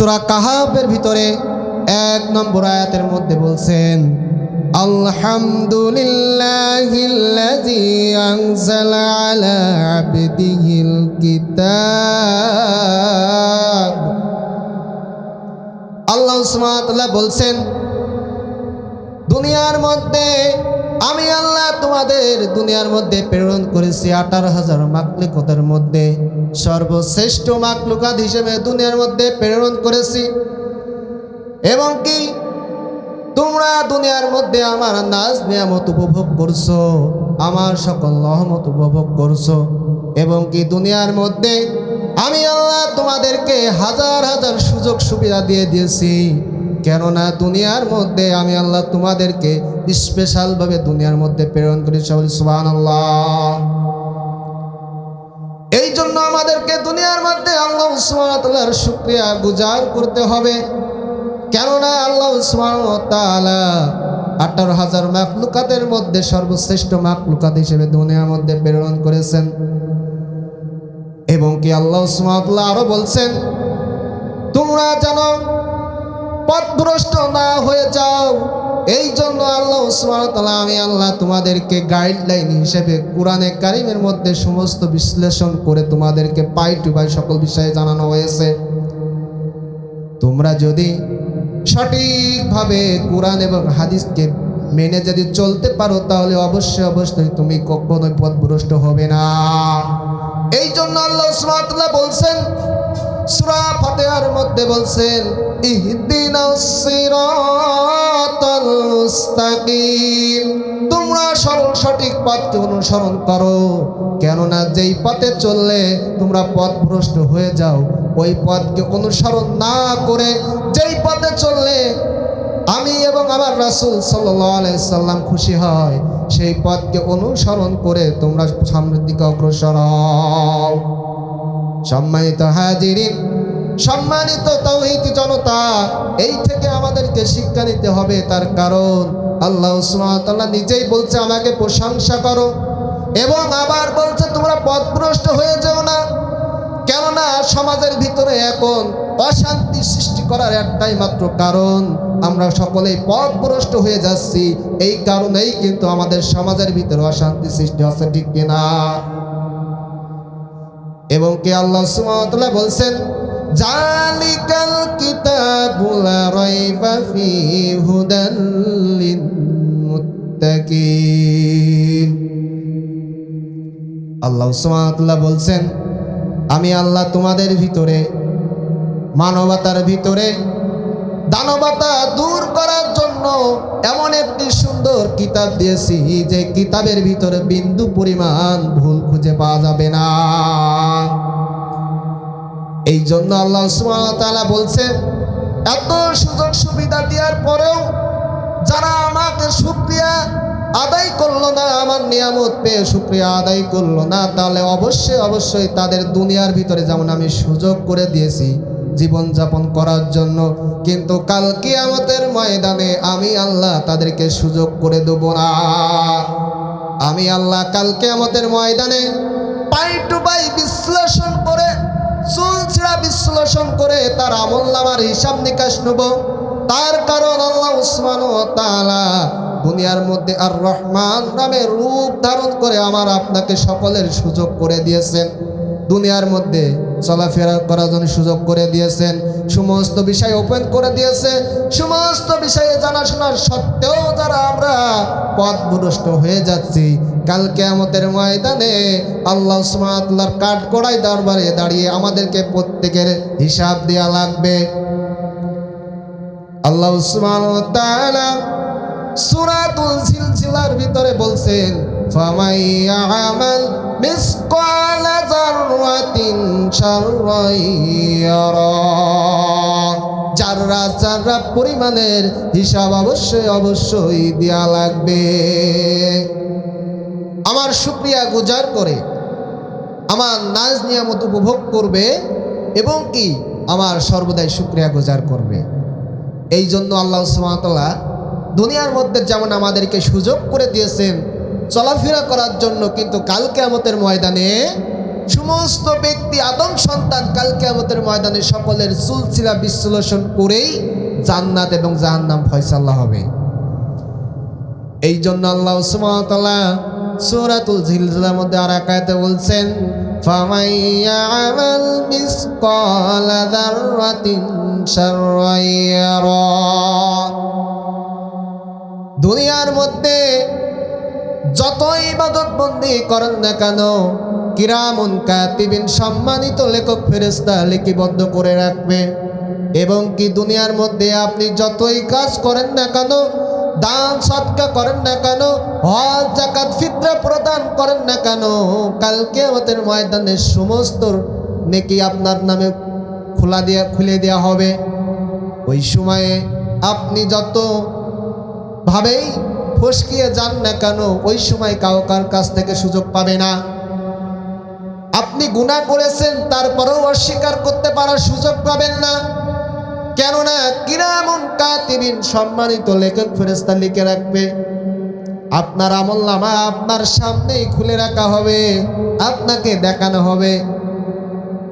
সূরা কাহাফের ভিতরে 1 নম্বর আয়াতের মধ্যে বলছেন, আলহামদুলিল্লাহিল্লাযী আনজালা আলা আবদিহিল কিতাব। আল্লাহ সুবহানাহু ওয়া তাআলা বলছেন, দুনিয়ার মধ্যে আমি আল্লাহ তোমাদের দুনিয়ার মধ্যে প্রেরণ করেছি 18,000 মাখলুকাতের মধ্যে সর্বশ্রেষ্ঠ মাখলুকাত হিসেবে দুনিয়ার মধ্যে প্রেরণ করেছি। এবং কি তোমরা দুনিয়ার মধ্যে আমার নাজ নিয়ামত উপভোগ করছো, আমার সকল রহমত উপভোগ করছো। এবং কি দুনিয়ার মধ্যে আমি আল্লাহ তোমাদেরকে হাজার হাজার সুযোগ সুবিধা দিয়ে দিয়েছি। কেননা দুনিয়ার মধ্যে আমি আল্লাহ তোমাদেরকে স্পেশালভাবে দুনিয়ার মধ্যে প্রেরণ করেছি। সুবহানাল্লাহ। এই জন্য আমাদেরকে দুনিয়ার মধ্যে আল্লাহ সুবহানাহু ওয়া তাআলার শুকরিয়া গুজার করতে হবে। কেননা আল্লাহ সুবহানাহু ওয়া তাআলা 18,000 মাখলুকাতের মধ্যে সর্বশ্রেষ্ঠ মাখলুকাত হিসেবে দুনিয়ার মধ্যে প্রেরণ করেছেন। এবং কি আল্লাহ সুবহানাহু ওয়া তাআলা আরো বলছেন, তোমরা যেন পথভ্রষ্ট না হয়ে যাও। এই জন্য আল্লাহ সুবহানাহু ওয়া তাআলা আমি আল্লাহ তোমাদেরকে গাইডলাইন হিসেবে কোরআনে কারিমের মধ্যে সমস্ত বিশ্লেষণ করে তোমাদেরকে পাই টু পাই সকল বিষয়ে জানানো হয়েছে। তোমরা যদি সঠিকভাবে কোরআন এবং হাদিসকে মেনে যদি চলতে পারো তাহলে অবশ্যই অবশ্যই তুমি কখনোই পথভ্রষ্ট হবে না। এই জন্য আল্লাহ সুবহানাহু ওয়া তাআলা বলছেন, সূরা ফাতিহার মধ্যে বলছেন, ইহদিনাস সিরাতাল মুস্তাকিম। তোমরা সরল সঠিক পথকে অনুসরণ করো। কেননা যেই পথে চললে তোমরা পথভ্রষ্ট হয়ে যাও, ওই পথকে অনুসরণ না করে যেই পথে চললে আমি এবং আমার রাসূল সাল্লাল্লাহু আলাইহি সাল্লাম খুশি হয়, সেই পথকে অনুসরণ করে তোমরা সামনের দিকে অগ্রসর হও। সম্মানিত হাজিরিন, সম্মানিত তাওহীদি জনতা, এই থেকে আমাদেরকে শিক্ষা নিতে হবে। তার কারণ আল্লাহ সুবহানাহু ওয়া তাআলা নিজেই বলছে আমাকে প্রশংসা করো, এবং আবার বলছে তোমরা পথভ্রষ্ট হয়ে যাও না। কেননা সমাজের ভিতরে এখন অশান্তি সৃষ্টি করার একটাই মাত্র কারণ, আমরা সকলেই পথভ্রষ্ট হয়ে যাচ্ছি। এই কারণেই কিন্তু আমাদের সমাজের ভিতরে অশান্তি সৃষ্টি হচ্ছে, ঠিক কিনা? এবং কি আল্লাহ সুবহানাহু ওয়া তাআলা বলছেন, জালিকাল কিতাবু লা রাইবা ফীহি হুদাল লিল মুত্তাকিন। আল্লাহ সুবহানাহু ওয়া তাআলা বলছেন, আমি আল্লাহ তোমাদের ভিতরে মানবতার ভিতরে দানবতা দূর করার জন্য এমন একটি সুন্দর কিতাব দিয়েছি যে কিতাবের ভিতরে বিন্দু পরিমাণ ভুল খুঁজে পাওয়া যাবে না। এই জন্য আল্লাহ সুবহানাহু ওয়া তাআলা বলছেন, এত সুযোগ সুবিধা দেওয়ার পরেও যারা আমাকে শুকরিয়া আদায় করলো না, আমার নিয়ামত পেয়ে শুকরিয়া আদায় করলো না, তাহলে অবশ্যই অবশ্যই তাদের দুনিয়ার ভিতরে যেমন আমি সুযোগ করে দিয়েছি জীবন যাপন করার জন্য, কিন্তু কাল কিয়ামতের ময়দানে আমি আল্লাহ তাদেরকে সুযোগ করে দেব না। আমি আল্লাহ কাল কিয়ামতের ময়দানে পাই টু পাই বিশ্লেষণ করে, চুলচেরা বিশ্লেষণ করে তার আমলনামার হিসাব নিকাশ নেব। তার কারণ আল্লাহ সুবহানাহু ওয়া তাআলা দুনিয়ার মধ্যে আর রহমান নামে রূপ ধারণ করে আমার আপনাকে সকলের সুযোগ করে দিয়েছেন। দুনিয়ার মধ্যে চলাফেরা করার জন্য সুযোগ করে দিয়েছেন, সমস্ত বিষয় ওপেন করে দিয়েছে। সমস্ত বিষয়ে জানাশোনার সত্ত্বেও যারা আমরা পথভ্রষ্ট হয়ে যাচ্ছি, কাল কিয়ামতের ময়দানে আল্লাহ সুবহানাহু ওয়া তাআলার কাঠগড়াই দরবারে দাঁড়িয়ে আমাদেরকে প্রত্যেকের হিসাব দেওয়া লাগবে। আল্লাহ সুবহানাহু ওয়া তাআলা সূরাতুল জিলজিলার ভিতরে বলছেন, ফামাই ইয়ামাল মিসকালা যাররাতিন শাররান ইয়ারা। যারা যারা পরিমাণের হিসাব অবশ্যই অবশ্যই দেয়া লাগবে। আমার শুকরিয়া গুজার করে আমার নাজ নিয়ামত উপভোগ করবে এবং কি আমার সর্বদাই শুকরিয়া গুজার করবে। এই জন্য আল্লাহ সুবহানাহু ওয়া তাআলা দুনিয়ার মধ্যে যেমন আমাদেরকে সুযোগ করে দিয়েছেন চলাফেরা করার জন্য, কিন্তু কাল কিয়ামতের ময়দানে সমস্ত ব্যক্তি আদম সন্তান কাল কিয়ামতের ময়দানে সকলের সুলসিলা বিশ্লেষণ করেই জান্নাত এবং জাহান্নাম ফয়সালা হবে। এই জন্য আল্লাহ সুবহানাহু ওয়া তাআলা সূরাতুল জিলজিলার মধ্যে আর এক আয়াতে বলছেন, ফামান ইয়ামাল মিসকালা যাররাতিন শাররান ইয়ারা। দুনিয়ার মধ্যে যত ইবাদত বন্দি করেন না কেন, কিরামুন কাতিবিন সম্মানিত লেখক ফেরেশতা লিপিবদ্ধ করে রাখবে। এবং কি দুনিয়ার মধ্যে আপনি যতই কাজ করেন না কেন, দান সদকা করেন না কেন, হজ যাকাত ফিতরা প্রদান করেন না কেন, কাল কিয়ামতের ময়দানে সমস্ত নেকি আপনার নামে খুলে দেওয়া হবে। ওই সময়ে আপনি যত ভাবেই ফসকিয়ে যান না কেন, ওই সময় কাউকার কাছ থেকে সুযোগ পাবে না। আপনি গুনাহ করেছেন তারপরেও অস্বীকার করতে পারার সুযোগ পাবেন না, কেননা কিরামুন কাতিবিন সম্মানিত লেখক ফেরেশতা লিখে রাখবে। আপনার আমলনামা আপনার সামনেই খুলে রাখা হবে, আপনাকে দেখানো হবে।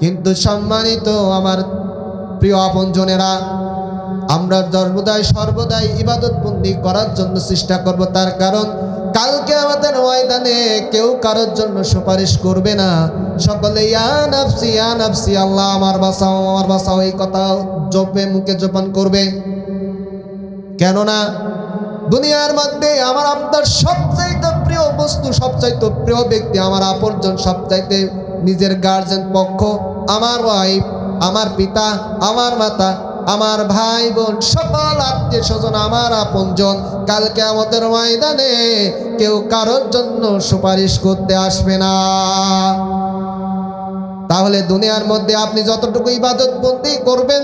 কিন্তু সম্মানিত আমার প্রিয় আপনজনেরা, আমরা সর্বদাই ইবাদত বন্দি করার জন্য চেষ্টা করব। তার কারণ কাল কিয়ামতের ময়দানে কেউ কারোর জন্য সুপারিশ করবে না। সকলে ইয়া নাফসি আল্লাহ আমার বাঁচাও এই কথা জপে মুখে জপান করবে। কেননা দুনিয়ার মধ্যে আমার আপনার সবচাইতে প্রিয় বস্তু, সবচাইতে প্রিয় ব্যক্তি আমার আপনজন, সবচাইতে নিজের গার্জেন পক্ষ, আমার ওয়াইফ, আমার পিতা, আমার মাতা, আমার ভাই বোন, সকল আত্মীয় স্বজন আমার আপনজন। কাল কিয়ামতের ময়দানে কেউ কারোর জন্য সুপারিশ করতে আসবে না। তাহলে দুনিয়ার মধ্যে আপনি যতটুকু ইবাদত বন্দি করবেন,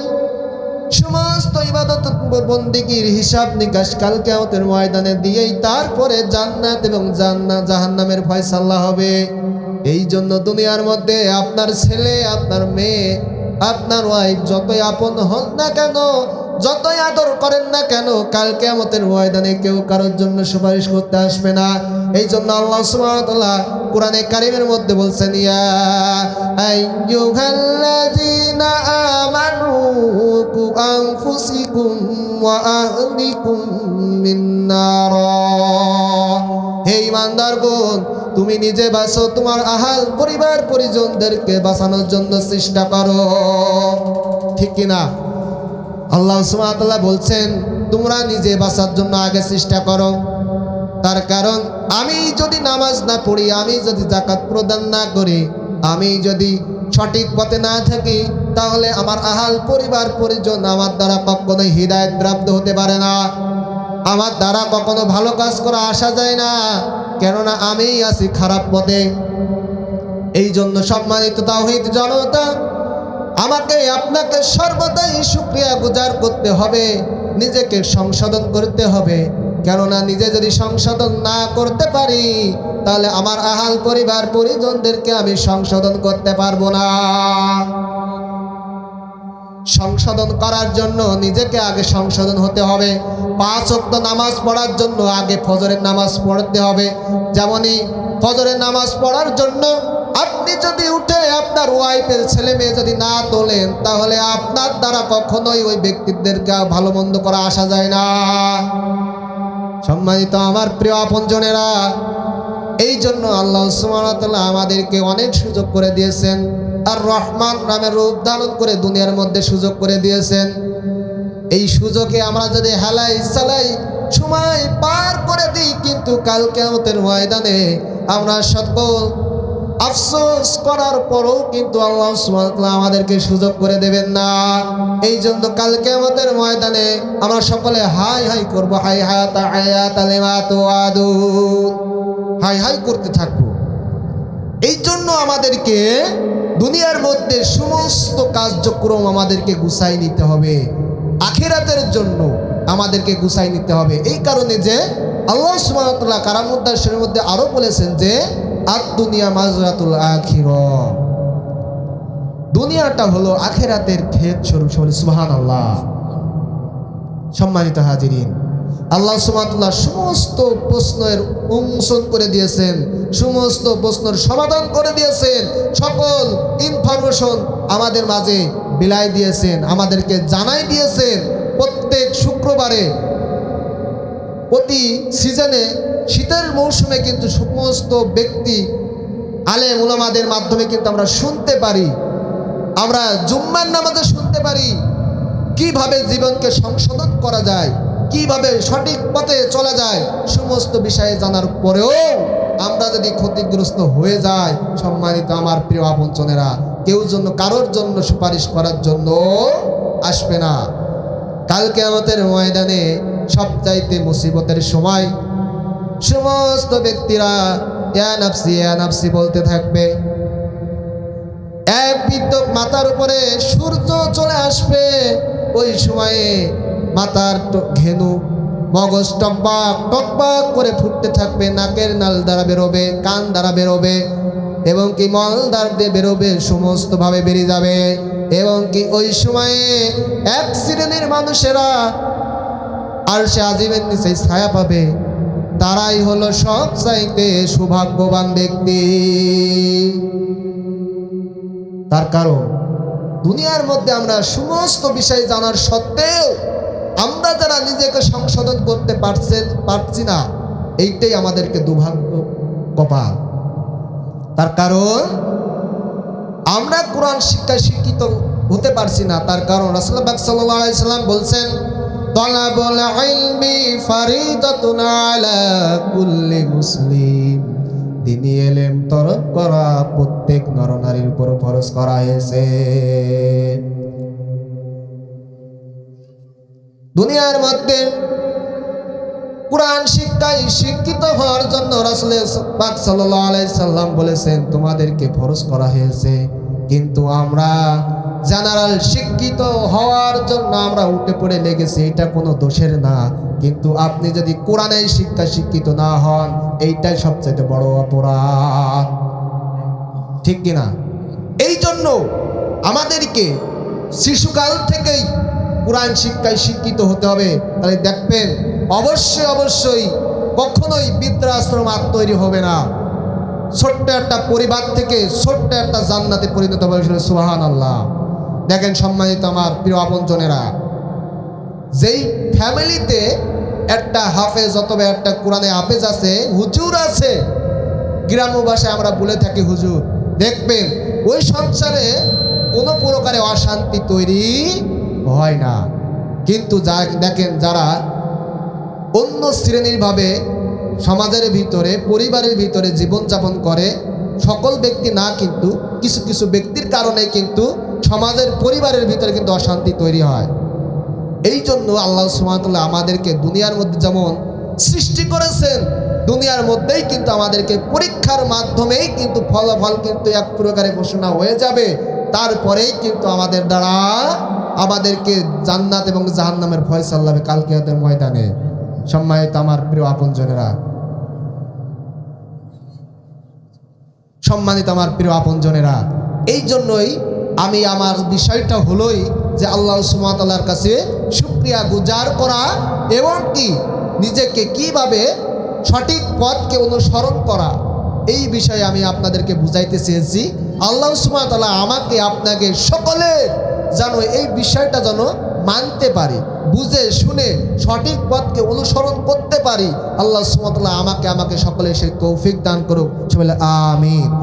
সমস্ত ইবাদত বন্দিগির হিসাব নিকাশ কাল কিয়ামতের ময়দানে দিয়েই তারপরে জান্নাত এবং জাহান্নামের ফয়সালা হবে। এই জন্য দুনিয়ার মধ্যে আপনার ছেলে, আপনার মেয়ে, আপনার ওয়াইফ যতই আপন হন না কেন, যতই আদর করেন না কেন, কাল কিয়ামতের ময়দানে কেউ কারোর জন্য সুপারিশ করতে আসবে না। এই জন্য আল্লাহ সুবহানাহু ওয়া তাআলা কোরআনে কারীমের মধ্যে বলছেন, ইয়া আইয়ুহাল্লাযীনা আমানু কু আনফুসাকুম ওয়া আহলিকুম মিন-নার। হে ঈমানদারগণ, তুমি নিজে বাঁচো, তোমার আহাল পরিবার পরিজনদেরকে বাঁচানোর জন্য চেষ্টা করো। ঠিক কিনা? আল্লাহ সুবহানাহু ওয়া তাআলা বলছেন তোমরা নিজে বাঁচার জন্য আগে চেষ্টা করো। তার কারণ আমি যদি নামাজ না পড়ি, আমি যদি যাকাত প্রদান না করি, আমি যদি সঠিক পথে না থাকি, তাহলে আমার আহাল পরিবার পরিজন আমার দ্বারা কখনোই হিদায়াত প্রাপ্ত হতে পারে না। আমার দ্বারা কখনো ভালো কাজ করা আসা যায় না, কেননা আমি আছি খারাপ পথে। এই জন্য সম্মানিত তাওহীদ জনতা, আমাকে আপনাকে সর্বদাই শুকরিয়া গুজার করতে হবে, নিজেকে সংশোধন করতে হবে। কেননা নিজে যদি সংশোধন না করতে পারি, তাহলে আমার আহাল পরিবার পরিজনদেরকে আমি সংশোধন করতে পারবো না। সংশোধন করার জন্য নিজেকে আগে সংশোধন হতে হবে। 5 ওয়াক্ত নামাজ পড়ার জন্য আগে ফজরের নামাজ পড়তে হবে। যেমনই ফজরের নামাজ পড়ার জন্য আপনি যদি উঠে আপনার ওয়াইফের ছেলে মেয়ে যদি না তোলেন, তাহলে আপনার দ্বারা কখনোই ওই ব্যক্তিদেরকে ভালো মন্দ করা আসা যায় না। সম্মানিত আমার প্রিয় আপনজনেরা, এই জন্য আল্লাহ সুবহানাহু ওয়া তাআলা আমাদেরকে অনেক সুযোগ করে দিয়েছেন। আর রহমান নামের রূপ ধারণ করে দুনিয়ার মধ্যে সুযোগ করে দিয়েছেন। এই সুযোগে আমরা যদি হেলাই চালাই সময় পার করে দিই, কিন্তু কাল কিয়ামতের ময়দানে আমরা সকল আফসোস করার পরও কিন্তু আল্লাহ সুবহানাহু ওয়া তাআলা আমাদেরকে সুযোগ করে দেবেন না। এই জন্য কাল কিয়ামতের ময়দানে আমরা সকলে হাই হাই করব, হাই হায়াত হায়াত লিমা তুআদুন, হাই হাই করতে থাকবো। এই জন্য আমাদেরকে দুনিয়ার মধ্যে সমস্ত কার্যক্রম আমাদেরকে গুছাই নিতে হবে, আখিরাতের জন্য আমাদেরকে গুছাই নিতে হবে। এই কারণে যে আল্লাহ সুবহানাহু ওয়া তাআলা কালামুদ্দাসের মধ্যে আরো বলেছেন যে দুনিয়া মাজরাতুল আখিরাহ, দুনিয়াটা হলো আখিরাতের ক্ষেত স্বরূপ। সুবহানাল্লাহ। সম্মানিত হাজিরিন, আল্লাহ সুবহানাহু ওয়া তাআলা সমস্ত প্রশ্নের উন্মোচন করে দিয়েছেন, সমস্ত প্রশ্নের সমাধান করে দিয়েছেন, সকল ইনফরমেশন আমাদের মাঝে বিলাই দিয়েছেন, আমাদেরকে জানাই দিয়েছেন। প্রত্যেক শুক্রবারে প্রতি সিজনে শীতের মৌসুমে কিন্তু সমস্ত ব্যক্তি আলেম উলামাদের মাধ্যমে কিন্তু আমরা শুনতে পারি, আমরা জুম্মার নামাজে শুনতে পারি কিভাবে জীবনকে সংশোধন করা যায়, কিভাবে সঠিক পথে চলা যায়। সমস্ত বিষয়ে জানার পরেও আমরা যদি ক্ষতিগ্রস্ত হয়ে যাই, সম্মানিত আমার প্রিয় আপনজনেরা, কেউ জন্য কারোর জন্য সুপারিশ করার জন্য আসবে না। কাল কিয়ামতের ময়দানে সবচাইতে মুসিবতের সময় সমস্ত ব্যক্তিরা ইয়া নাফসি ইয়া নাফসি বলতে থাকবে। এক বৃদ্ধ মাথার উপরে সূর্য চলে আসবে, ওই সময়ে মাথার ঘেনু মগজ টকবাক টকবাক করে ফুটতে থাকবে, নাকের নাল দ্বারা বেরোবে, কান দ্বারা বেরোবে এবং কি মল দ্বার দিয়ে বেরোবে, সমস্তভাবে বেরিয়ে যাবে। এবং কি ওই সময়ে এক শ্রেণীর মানুষেরা আরশে আজিমের নিচে ছায়া পাবে, তারাই হলো সবচাইতে সৌভাগ্যবান ব্যক্তি। তার কারণ দুনিয়ার মধ্যে আমরা সমস্ত বিষয় জানার সত্ত্বেও আমরা যারা নিজেকে সংশোধন করতে পারছি না, এইটাই আমাদেরকে দুর্ভাগ্য কপাল। তার কারণ আমরা কোরআন শিক্ষায় শিক্ষিত হতে পারছি না। তার কারণ রাসূলুল্লাহ সাল্লাল্লাহু আলাইহি সাল্লাম বলছেন, তালাবুল ইলমি ফারিদাতুন আলা কুল্লি মুসলিম, দ্বীনি ইলম তলব করা প্রত্যেক নরনারীর উপর ফরজ করা হয়েছে। দুনিয়ার মধ্যে কোরআন শিক্ষায় শিক্ষিত হওয়ার জন্য রাসূলুল্লাহ সাল্লাল্লাহু আলাইহি সাল্লাম বলেছেন তোমাদেরকে ফরজ করা হয়েছে, কিন্তু আমরা জেনারেল শিক্ষিত হওয়ার জন্য আমরা উঠে পড়ে লেগেছি, এটা কোনো দোষের না। কিন্তু আপনি যদি কোরআনের শিক্ষা শিক্ষিত না হন, এইটাই সবচেয়ে বড় অপরাধ, ঠিক কিনা? এই জন্য আমাদেরকে শিশুকাল থেকেই কোরআন শিক্ষায় শিক্ষিত হতে হবে। তাহলে দেখবেন অবশ্যই অবশ্যই কখনোই বৃদ্ধাশ্রম আর তৈরি হবে না। ছোট্ট একটা পরিবার থেকে ছোট্ট একটা জান্নাতে পরিণত হবে। সুবহানাল্লাহ। দেখেন সম্মানিত আমার প্রিয় আপনজনেরা, যেই ফ্যামিলিতে একটা হাফেজ অথবা একটা কোরআনে হাফেজ আছে, হুজুর আছে, গ্রাম্য ভাষায় আমরা বলে থাকি হুজুর, দেখবেন ওই সংসারে কোনো প্রকারে অশান্তি তৈরি হয় না। কিন্তু দেখেন যারা অন্য শ্রেণীরভাবে সমাজের ভিতরে পরিবারের ভিতরে জীবনযাপন করে, সকল ব্যক্তি না, কিন্তু কিছু কিছু ব্যক্তির কারণে কিন্তু সমাজের পরিবারের ভিতরে কিন্তু অশান্তি তৈরি হয়। এই জন্য আল্লাহ সুবহানাহু ওয়া তাআলা আমাদেরকে দুনিয়ার মধ্যে যেমন সৃষ্টি করেছেন, দুনিয়ার মধ্যেই কিন্তু আমাদেরকে পরীক্ষার মাধ্যমেই কিন্তু ফলাফল কিন্তু এক প্রকারে ঘোষণা হয়ে যাবে। তারপরেই কিন্তু আমাদের দ্বারা আমাদেরকে জান্নাত এবং জাহান্নামের ফয়সালা হবে কাল কিয়ামতের ময়দানে। সম্মানিত আমার প্রিয় আপনজনেরা, সম্মানিত আমার প্রিয় আপনজনেরা, এই জন্যই আমি আমার বিষয়টা হলোই যে আল্লাহ সুবহানাহু ওয়া তাআলার কাছে শুকরিয়া গুজার করা এবং কি নিজেকে কিভাবে সঠিক পথকে অনুসরণ করা, এই বিষয়ে আমি আপনাদেরকে বুঝাইতে চেয়েছি। আল্লাহ সুবহানাহু ওয়া তাআলা আমাকে আপনাকে সকলের যেন এই বিষয়টা যেন মানতে পারি, বুঝে শুনে সঠিক পথকে অনুসরণ করতে পারি। আল্লাহ সুবহানাহু ওয়া তাআলা আমাকে সকলে সেই তৌফিক দান করুক। সবাই আমিন।